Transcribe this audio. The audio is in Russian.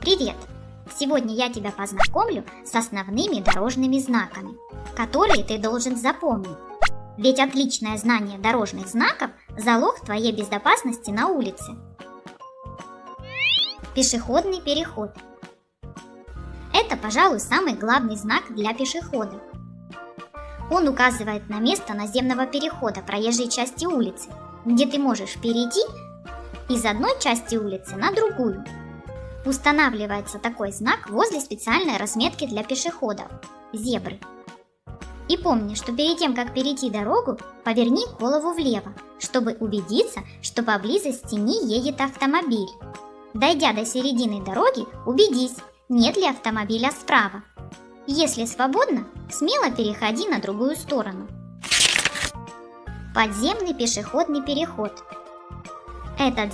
Привет! Сегодня я тебя познакомлю с основными дорожными знаками, которые ты должен запомнить. Ведь отличное знание дорожных знаков – залог твоей безопасности на улице. Пешеходный переход. Это, пожалуй, самый главный знак для пешехода. Он указывает на место наземного перехода проезжей части улицы, где ты можешь перейти из одной части улицы на другую. Устанавливается такой знак возле специальной разметки для пешеходов – зебры. И помни, что перед тем, как перейти дорогу, поверни голову влево, чтобы убедиться, что поблизости не едет автомобиль. Дойдя до середины дороги, убедись, нет ли автомобиля справа. Если свободно, смело переходи на другую сторону. Подземный пешеходный переход. Этот знак